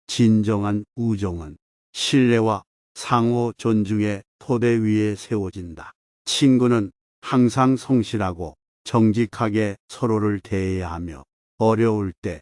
진정한 우정은 신뢰와 상호 존중의 토대 위에 세워진다. 친구는 항상 성실하고 정직하게 서로를 대해야 하며 어려울 때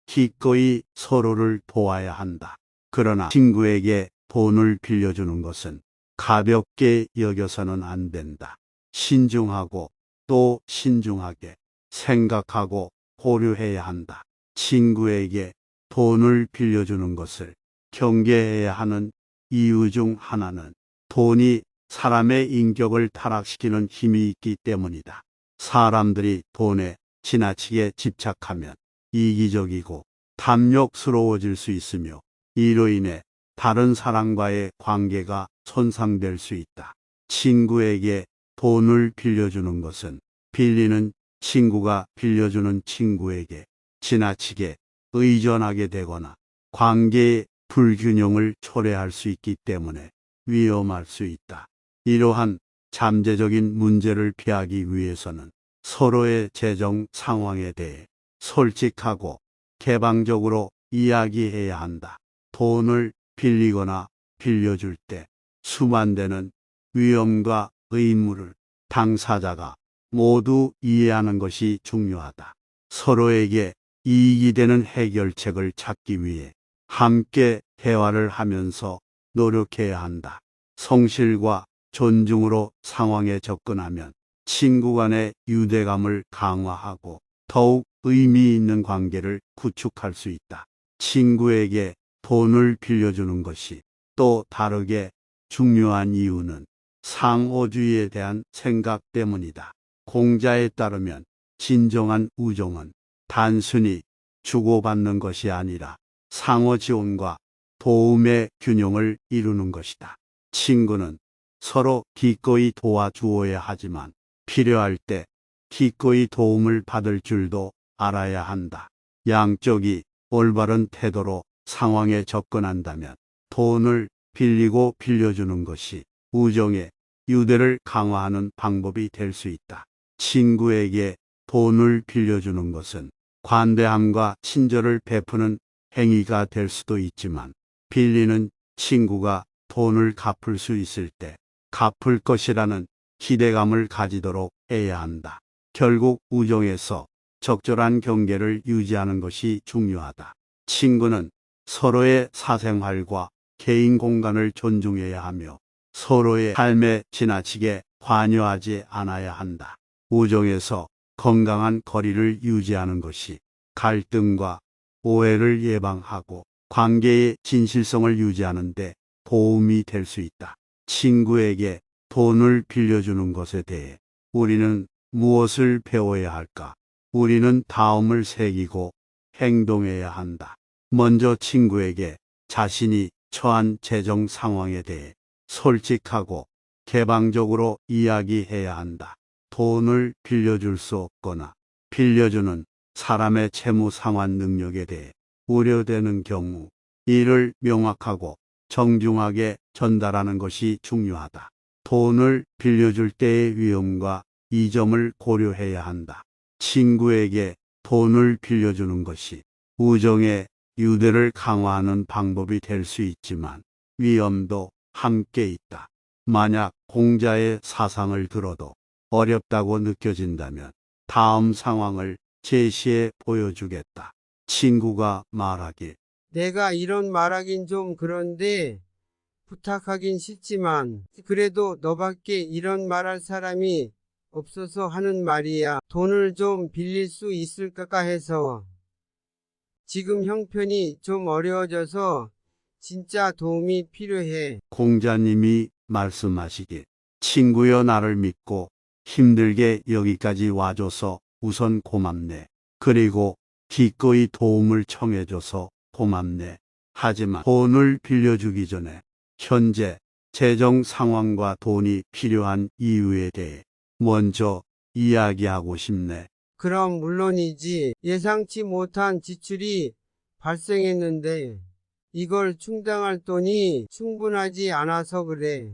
기꺼이 서로를 도와야 한다. 그러나 친구에게 돈을 빌려주는 것은 가볍게 여겨서는 안 된다. 신중하고 또 신중하게 생각하고 고려해야 한다. 친구에게 돈을 빌려주는 것을 경계해야 하는 이유 중 하나는 돈이 사람의 인격을 타락시키는 힘이 있기 때문이다. 사람들이 돈에 지나치게 집착하면 이기적이고 탐욕스러워질 수 있으며 이로 인해 다른 사람과의 관계가 손상될 수 있다. 친구에게 돈을 빌려주는 것은 빌리는 친구가 빌려주는 친구에게 지나치게 의존하게 되거나 관계의 불균형을 초래할 수 있기 때문에 위험할 수 있다. 이러한 잠재적인 문제를 피하기 위해서는 서로의 재정 상황에 대해 솔직하고 개방적으로 이야기해야 한다. 돈을 빌리거나 빌려줄 때 수반되는 위험과 의무를 당사자가 모두 이해하는 것이 중요하다. 서로에게 이익이 되는 해결책을 찾기 위해 함께 대화를 하면서 노력해야 한다. 성실과 존중으로 상황에 접근하면 친구 간의 유대감을 강화하고 더욱 의미 있는 관계를 구축할 수 있다. 친구에게 돈을 빌려주는 것이 또 다르게 중요한 이유는 상호주의에 대한 생각 때문이다. 공자에 따르면 진정한 우정은 단순히 주고받는 것이 아니라 상호 지원과 도움의 균형을 이루는 것이다. 친구는 서로 기꺼이 도와주어야 하지만 필요할 때 기꺼이 도움을 받을 줄도 알아야 한다. 양쪽이 올바른 태도로 상황에 접근한다면 돈을 빌리고 빌려주는 것이 우정의 유대를 강화하는 방법이 될 수 있다. 친구에게 돈을 빌려주는 것은 관대함과 친절을 베푸는 행위가 될 수도 있지만 빌리는 친구가 돈을 갚을 수 있을 때 갚을 것이라는 기대감을 가지도록 해야 한다. 결국 우정에서 적절한 경계를 유지하는 것이 중요하다. 친구는 서로의 사생활과 개인 공간을 존중해야 하며 서로의 삶에 지나치게 관여하지 않아야 한다. 우정에서 건강한 거리를 유지하는 것이 갈등과 오해를 예방하고 관계의 진실성을 유지하는 데 도움이 될 수 있다. 친구에게 돈을 빌려주는 것에 대해 우리는 무엇을 배워야 할까? 우리는 다음을 새기고 행동해야 한다. 먼저 친구에게 자신이 처한 재정 상황에 대해 솔직하고 개방적으로 이야기해야 한다. 돈을 빌려줄 수 없거나 빌려주는 사람의 채무 상환 능력에 대해 우려되는 경우 이를 명확하고 정중하게 전달하는 것이 중요하다. 돈을 빌려줄 때의 위험과 이 점을 고려해야 한다. 친구에게 돈을 빌려주는 것이 우정의 유대를 강화하는 방법이 될 수 있지만 위험도 함께 있다. 만약 공자의 사상을 들어도 어렵다고 느껴진다면 다음 상황을 제시해 보여주겠다. 친구가 말하길. 내가 이런 말하긴 좀 그런데 부탁하긴 싫지만 그래도 너밖에 이런 말할 사람이 없어서 하는 말이야. 돈을 좀 빌릴 수 있을까 해서. 지금 형편이 좀 어려워져서 진짜 도움이 필요해. 공자님이 말씀하시길. 친구여, 나를 믿고 힘들게 여기까지 와줘서 우선 고맙네. 그리고 기꺼이 도움을 청해줘서 고맙네. 하지만 돈을 빌려주기 전에 현재 재정 상황과 돈이 필요한 이유에 대해 먼저 이야기하고 싶네. 그럼 물론이지. 예상치 못한 지출이 발생했는데 이걸 충당할 돈이 충분하지 않아서 그래.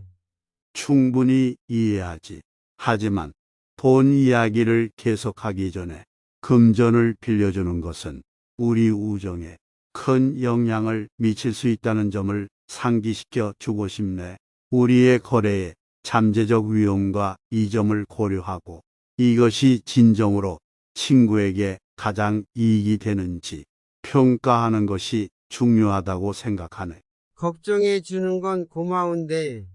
충분히 이해하지. 하지만 돈 이야기를 계속하기 전에 금전을 빌려주는 것은 우리 우정에 큰 영향을 미칠 수 있다는 점을 상기시켜 주고 싶네. 우리의 거래에 잠재적 위험과 이 점을 고려하고 이것이 진정으로 친구에게 가장 이익이 되는지 평가하는 것이 중요하다고 생각하네. 걱정해 주는 건 고마운데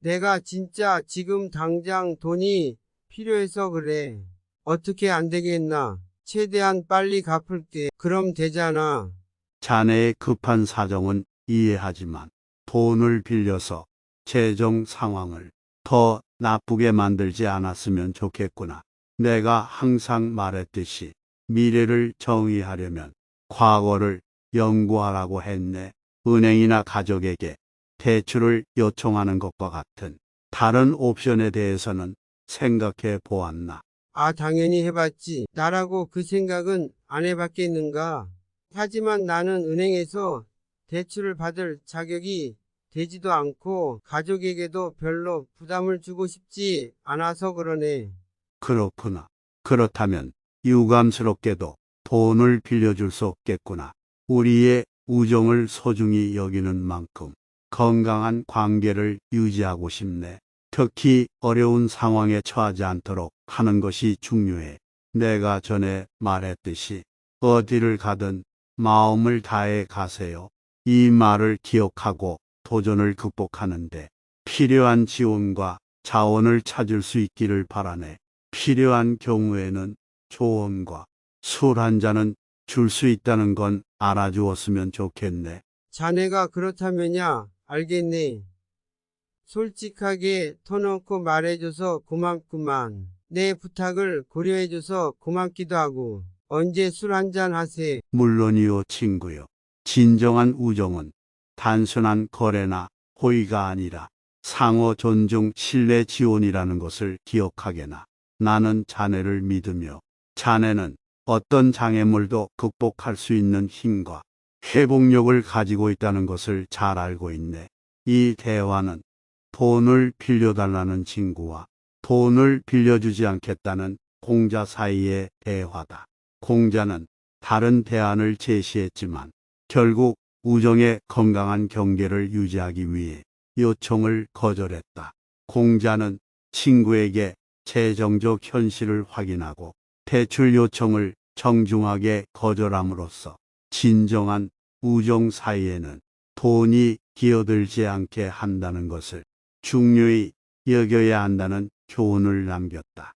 내가 진짜 지금 당장 돈이 필요해서 그래. 어떻게 안 되겠나? 최대한 빨리 갚을게. 그럼 되잖아. 자네의 급한 사정은 이해하지만 돈을 빌려서 재정 상황을 더 나쁘게 만들지 않았으면 좋겠구나. 내가 항상 말했듯이 미래를 정의하려면 과거를 연구하라고 했네. 은행이나 가족에게 대출을 요청하는 것과 같은 다른 옵션에 대해서는 생각해 보았나? 아, 당연히 해봤지. 나라고 그 생각은 안 해봤겠는가? 하지만 나는 은행에서 대출을 받을 자격이 되지도 않고 가족에게도 별로 부담을 주고 싶지 않아서 그러네. 그렇구나. 그렇다면 유감스럽게도 돈을 빌려줄 수 없겠구나. 우리의 우정을 소중히 여기는 만큼 건강한 관계를 유지하고 싶네. 특히 어려운 상황에 처하지 않도록 하는 것이 중요해. 내가 전에 말했듯이 어디를 가든 마음을 다해 가세요. 이 말을 기억하고 도전을 극복하는데 필요한 지원과 자원을 찾을 수 있기를 바라네. 필요한 경우에는 조언과 술 한 잔은 줄 수 있다는 건 알아주었으면 좋겠네. 자네가 그렇다면야 알겠네. 솔직하게 터놓고 말해줘서 고맙구만. 내 부탁을 고려해줘서 고맙기도 하고. 언제 술 한잔 하세? 물론이요, 친구요. 진정한 우정은 단순한 거래나 호의가 아니라 상호 존중, 신뢰, 지원이라는 것을 기억하게나. 나는 자네를 믿으며 자네는 어떤 장애물도 극복할 수 있는 힘과 회복력을 가지고 있다는 것을 잘 알고 있네. 이 대화는 돈을 빌려달라는 친구와 돈을 빌려주지 않겠다는 공자 사이의 대화다. 공자는 다른 대안을 제시했지만 결국 우정의 건강한 경계를 유지하기 위해 요청을 거절했다. 공자는 친구에게 재정적 현실을 확인하고 대출 요청을 정중하게 거절함으로써 진정한 우정 사이에는 돈이 기어들지 않게 한다는 것을 중요히 여겨야 한다는 교훈을 남겼다.